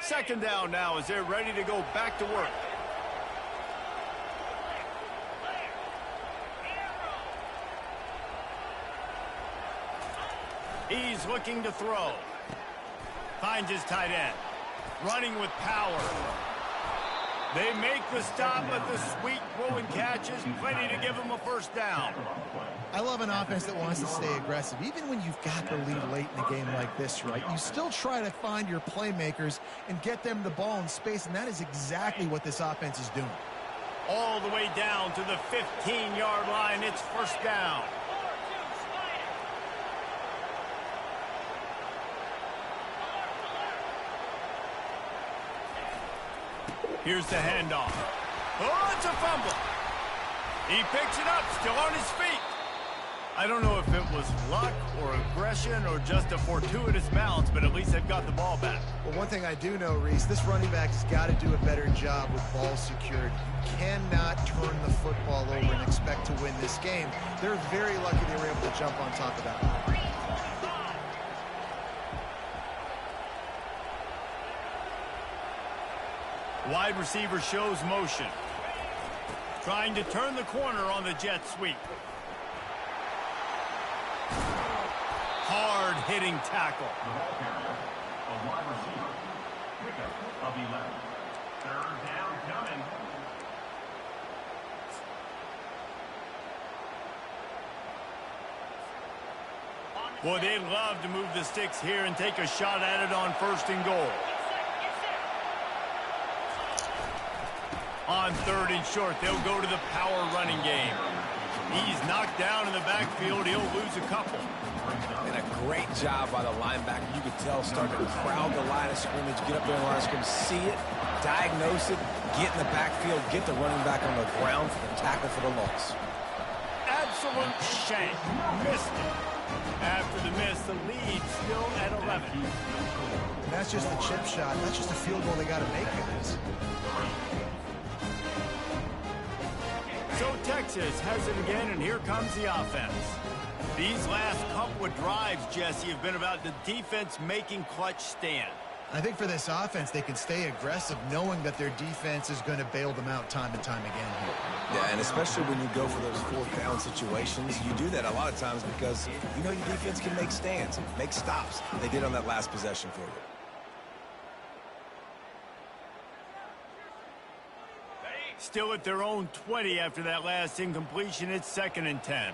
Second down now as they're ready to go back to work. He's looking to throw. Finds his tight end. Running with power. They make the stop, but the sweet throw and catch is plenty to give him a first down. I love an offense that wants to stay aggressive. Even when you've got the lead late in a game like this, right, you still try to find your playmakers and get them the ball in space, and that is exactly what this offense is doing. All the way down to the 15-yard line. It's first down. Here's the handoff. Oh, it's a fumble. He picks it up, still on his feet. I don't know if it was luck or aggression or just a fortuitous bounce, but at least they've got the ball back. Well, one thing I do know, Reese, this running back has got to do a better job with ball security. You cannot turn the football over and expect to win this game. They're very lucky they were able to jump on top of that one. Wide receiver shows motion. Trying to turn the corner on the jet sweep. Hard-hitting tackle. The ball carrier, a wide receiver. Pickup of 11. Third down coming. Boy, they'd love to move the sticks here and take a shot at it on first and goal. On third and short, they'll go to the power running game. He's knocked down in the backfield. He'll lose a couple. And a great job by the linebacker. You could tell starting to crowd the line of scrimmage, get up there in the line of scrimmage, see it, diagnose it, get in the backfield, get the running back on the ground for the tackle for the loss. Absolute shank. Missed it. After the miss, the lead still at 11. And that's just the chip shot. That's just a field goal they got to make in this. So Texas has it again, and here comes the offense. These last couple of drives, Jesse, have been about the defense making clutch stand. I think for this offense, they can stay aggressive knowing that their defense is going to bail them out time and time again here. Yeah, and especially when you go for those fourth down situations, you do that a lot of times because you know your defense can make stands, make stops. They did on that last possession for you. Still at their own 20 after that last incompletion. It's 2nd and 10.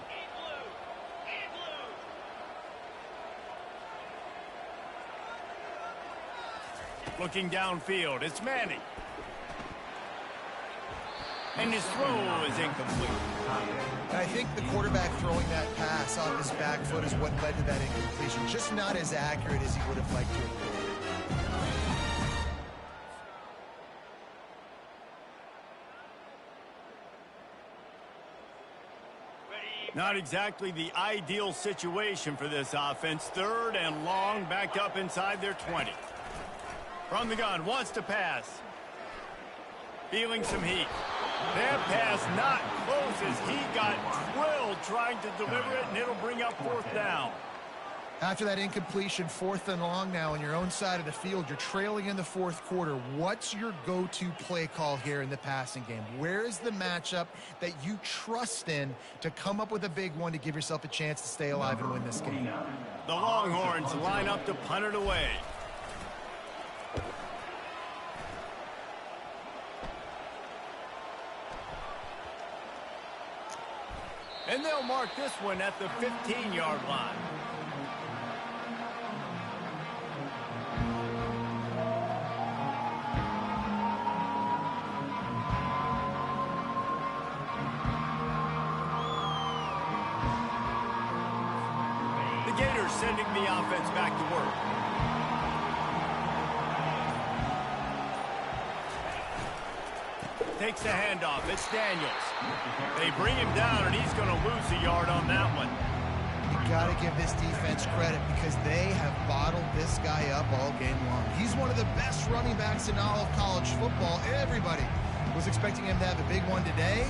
Looking downfield, it's Manning. And his throw is incomplete. And I think the quarterback throwing that pass off his back foot is what led to that incompletion. Just not as accurate as he would have liked to have been. Not exactly the ideal situation for this offense. 3rd and long, back up inside their 20. From the gun, wants to pass. Feeling some heat. That pass not close as he got drilled trying to deliver it, and it'll bring up 4th down. After that incompletion, 4th and long now on your own side of the field, you're trailing in the 4th quarter. What's your go-to play call here in the passing game? Where is the matchup that you trust in to come up with a big one to give yourself a chance to stay alive and win this game? The Longhorns line up to punt it away. And they'll mark this one at the 15-yard line. the Gators sending the offense back to work. Takes the handoff. It's Daniels. They bring him down, and he's going to lose a yard on that one. You got to give this defense credit because they have bottled this guy up all game long. He's one of the best running backs in all of college football. Everybody was expecting him to have a big one today.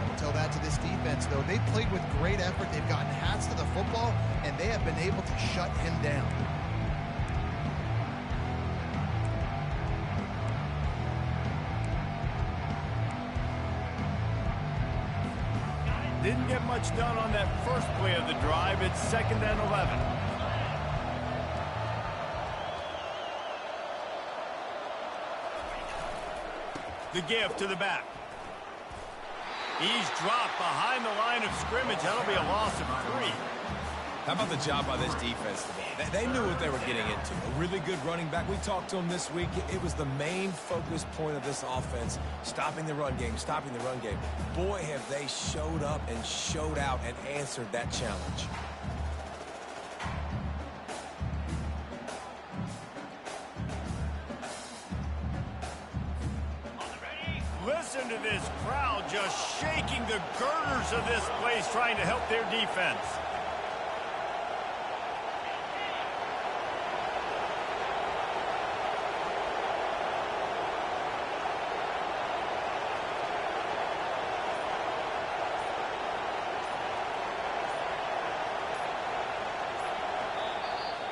Don't tell that to this defense, though. They played with great effort. They've gotten hats to the football, and they have been able to shut him down. Didn't get much done on that first play of the drive. It's 2nd and 11. The give to the back. He's dropped behind the line of scrimmage. That'll be a loss of 3. How about the job by this defense today? They knew what they were getting into. A really good running back. We talked to him this week. It was the main focus point of this offense, stopping the run game, stopping the run game. Boy, have they showed up and showed out and answered that challenge. Listen to this crowd just shaking the girders of this place, trying to help their defense.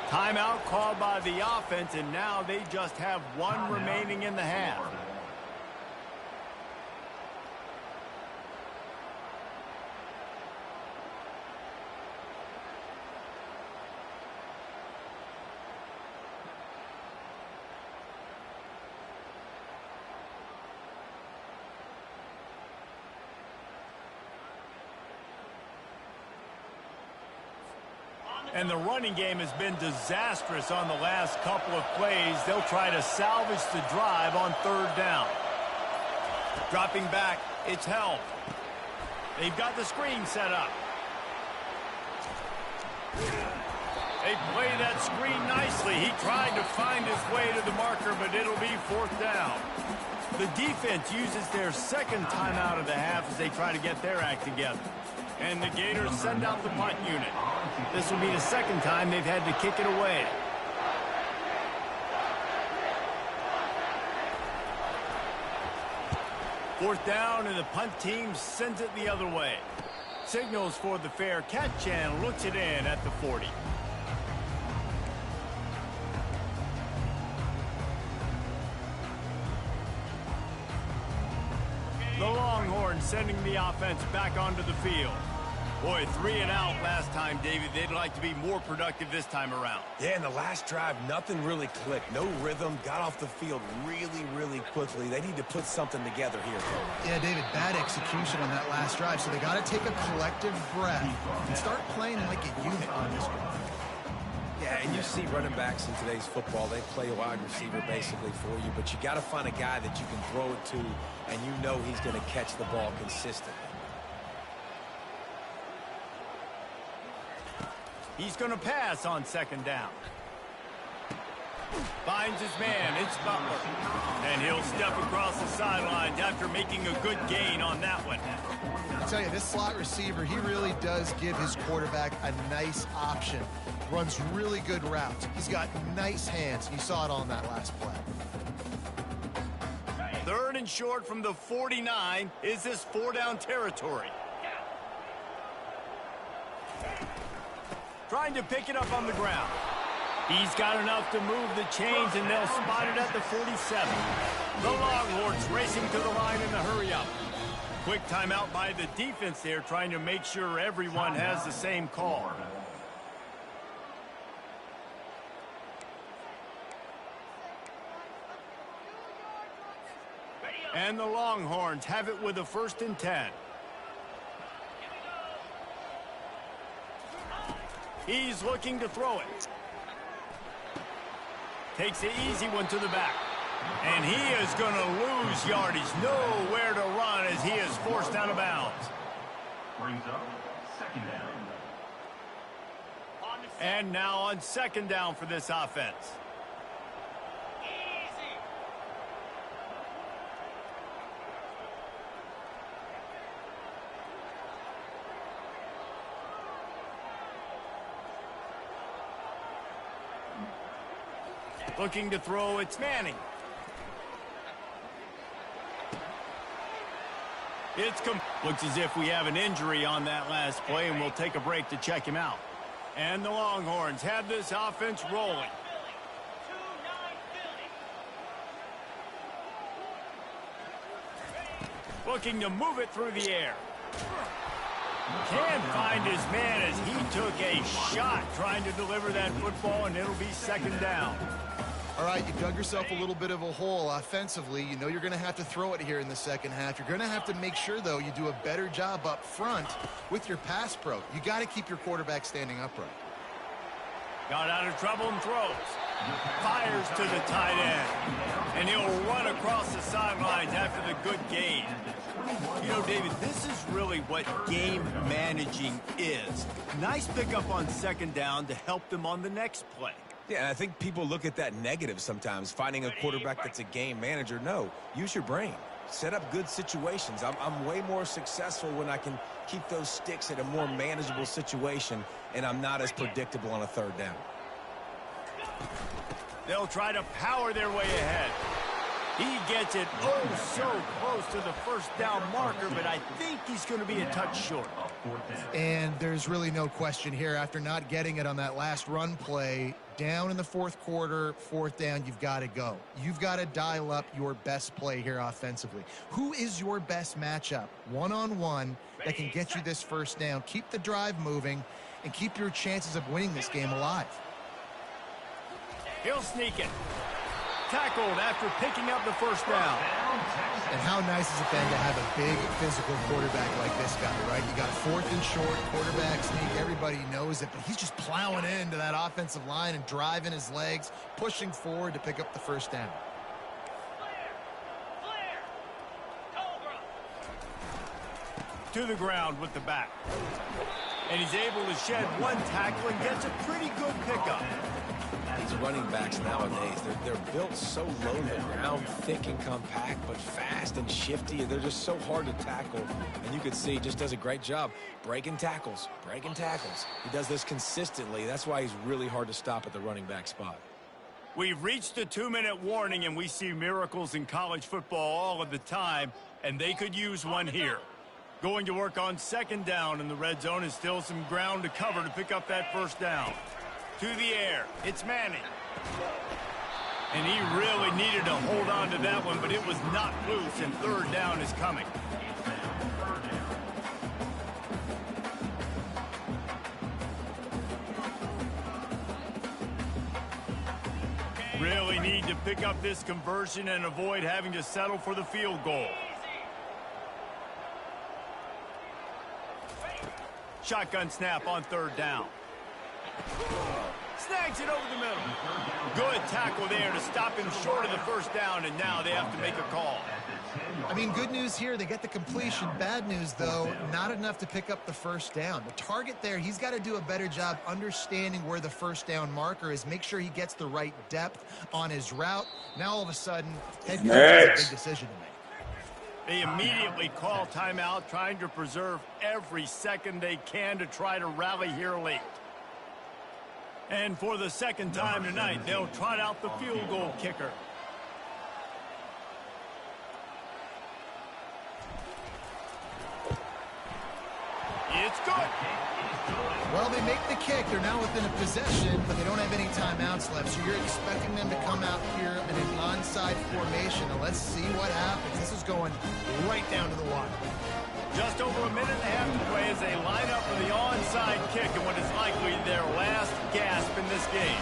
Timeout called by the offense, and now they just have one remaining in the half. And the running game has been disastrous on the last couple of plays. They'll try to salvage the drive on 3rd down. Dropping back, it's held. They've got the screen set up. They play that screen nicely. He tried to find his way to the marker, but it'll be 4th down. The defense uses their 2nd timeout of the half as they try to get their act together. And the Gators send out the punt unit. This will be the 2nd time they've had to kick it away. Fourth down, and the punt team sends it the other way. Signals for the fair catch and looks it in at the 40. The Longhorns sending the offense back onto the field. Boy, 3 and out last time, David. They'd like to be more productive this time around. Yeah, in the last drive, nothing really clicked. No rhythm, got off the field really, really quickly. They need to put something together here. Yeah, David, bad execution on that last drive, so they got to take a collective breath and start playing like a unit on this one. Yeah, and you see running backs in today's football, they play a wide receiver basically for you, but you got to find a guy that you can throw it to, and you know he's going to catch the ball consistently. He's going to pass on 2nd down. Finds his man. It's Butler. And he'll step across the sidelines after making a good gain on that one. I tell you, this slot receiver, he really does give his quarterback a nice option. Runs really good routes. He's got nice hands. You saw it on that last play. 3rd and short from the 49. Is this 4-down territory? Trying to pick it up on the ground. He's got enough to move the chains, and they'll spot it at the 47. The Longhorns racing to the line in the hurry-up. Quick timeout by the defense there, trying to make sure everyone has the same call. And the Longhorns have it with a 1st and 10. He's looking to throw it. Takes the easy one to the back. And he is going to lose yardage. Nowhere to run as he is forced out of bounds. Brings up 2nd down. And now on second down for this offense. Looking to throw, it's Manning. Looks as if we have an injury on that last play, and we'll take a break to check him out. And the Longhorns have this offense rolling. Looking to move it through the air. Can't find his man as he took a shot trying to deliver that football, and it'll be second down. All right, you dug yourself a little bit of a hole offensively. You know you're going to have to throw it here in the second half. You're going to have to make sure, though, you do a better job up front with your pass pro. You got to keep your quarterback standing upright. Got out of trouble and throws. Fires to the tight end. And he'll run across the sidelines after the good gain. You know, David, this is really what game managing is. Nice pickup on second down to help them on the next play. Yeah, and I think people look at that negative sometimes, finding a quarterback that's a game manager. No, use your brain. Set up good situations. I'm way more successful when I can keep those sticks at a more manageable situation, and I'm not as predictable on a third down. They'll try to power their way ahead. He gets it oh so close to the first down marker, but I think he's going to be a touch short. And there's really no question here. After not getting it on that last run play, down in the fourth quarter, fourth down, you've got to go. You've got to dial up your best play here offensively. Who is your best matchup, one-on-one, that can get you this first down? Keep the drive moving and keep your chances of winning this game alive. He'll sneak it. Tackled after picking up the first down. And how nice is it then to have a big physical quarterback like this guy, right? You got fourth and short, quarterback sneak, everybody knows it, but he's just plowing into that offensive line and driving his legs, pushing forward to pick up the first down. To the ground with the back. And he's able to shed one tackle and gets a pretty good pickup. These running backs nowadays, they're built so low to the ground, thick and compact, but fast and shifty. They're just so hard to tackle. And you can see he just does a great job breaking tackles, breaking tackles. He does this consistently. That's why he's really hard to stop at the running back spot. We've reached the 2-minute warning, and we see miracles in college football all of the time, and they could use one here. Going to work on second down, and the red zone is still some ground to cover to pick up that first down. To the air, it's Manning. And he really needed to hold on to that one, but it was not loose, and third down is coming. Really need to pick up this conversion and avoid having to settle for the field goal. Shotgun snap on third down. Snags it over the middle. Good tackle there to stop him short of the first down, and now they have to make a call. I mean, good news here, they get the completion. Bad news, though, not enough to pick up the first down. The target there, he's got to do a better job understanding where the first down marker is, make sure he gets the right depth on his route. Now, all of a sudden, head coach has a big decision to make. They immediately call timeout, trying to preserve every second they can to try to rally here late. And for the second time tonight, they'll trot out the field goal kicker. It's good. Well, they make the kick. They're now within a possession, but they don't have any timeouts left. So you're expecting them to come out here in an onside formation. Now let's see what happens. This is going right down to the wire. Just over a minute and a half to play as they line up for the onside kick in what is likely their last gasp in this game.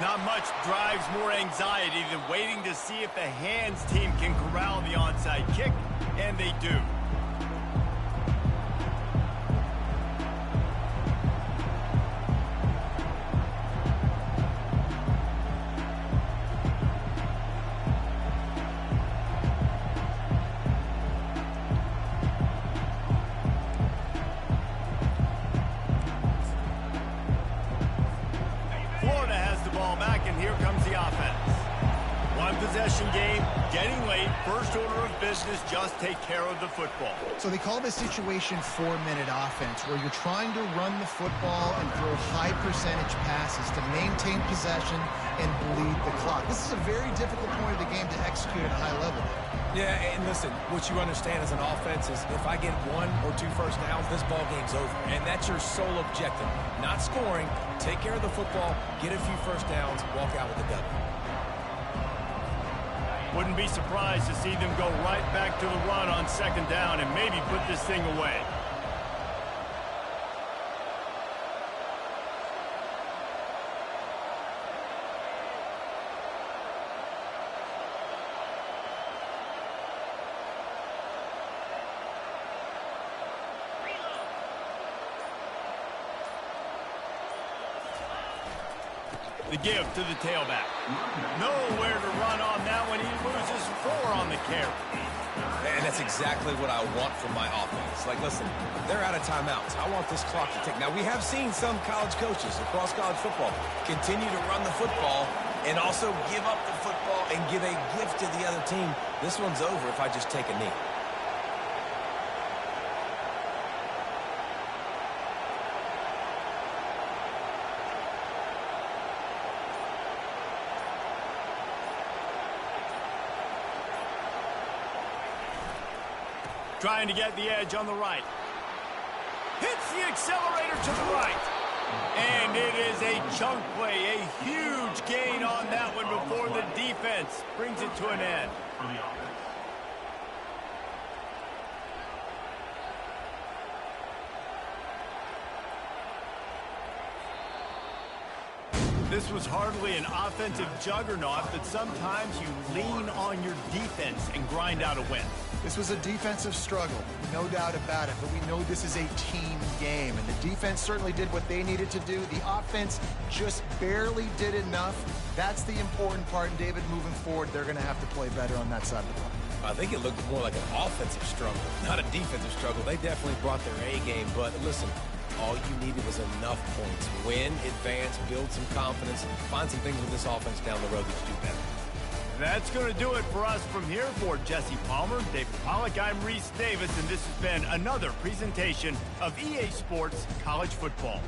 Not much drives more anxiety than waiting to see if the hands team can corral the onside kick, and they do. here comes the offense. One possession game, getting late, first order of business, just take care of the football. So they call this situation 4-minute offense, where you're trying to run the football and throw high percentage passes to maintain possession and bleed the clock. This is a very difficult point of the game to execute at a high level. Yeah, and listen, what you understand as an offense is if I get 1 or 2 first downs, this ball game's over. And that's your sole objective. Not scoring, take care of the football, get a few first downs, walk out with a W. Wouldn't be surprised to see them go right back to the run on second down and maybe put this thing away. The give to the tailback. Nowhere to run on that one. He loses 4 on the carry. And that's exactly what I want from my offense. Like, listen, they're out of timeouts. I want this clock to tick. Now, we have seen some college coaches across college football continue to run the football and also give up the football and give a gift to the other team. This one's over if I just take a knee. Trying to get the edge on the right. Hits the accelerator to the right. And it is a chunk play, a huge gain on that one before the defense brings it to an end. This was hardly an offensive juggernaut, but sometimes you lean on your defense and grind out a win. This was a defensive struggle, no doubt about it, but we know this is a team game, and the defense certainly did what they needed to do. The offense just barely did enough. That's the important part, and David, moving forward, they're going to have to play better on that side of the ball. I think it looked more like an offensive struggle, not a defensive struggle. They definitely brought their A game, but listen, all you needed was enough points. Win, advance, build some confidence, find some things with this offense down the road that you do better. That's going to do it for us from here. For Jesse Palmer, David Pollack, I'm Reese Davis, and this has been another presentation of EA Sports College Football.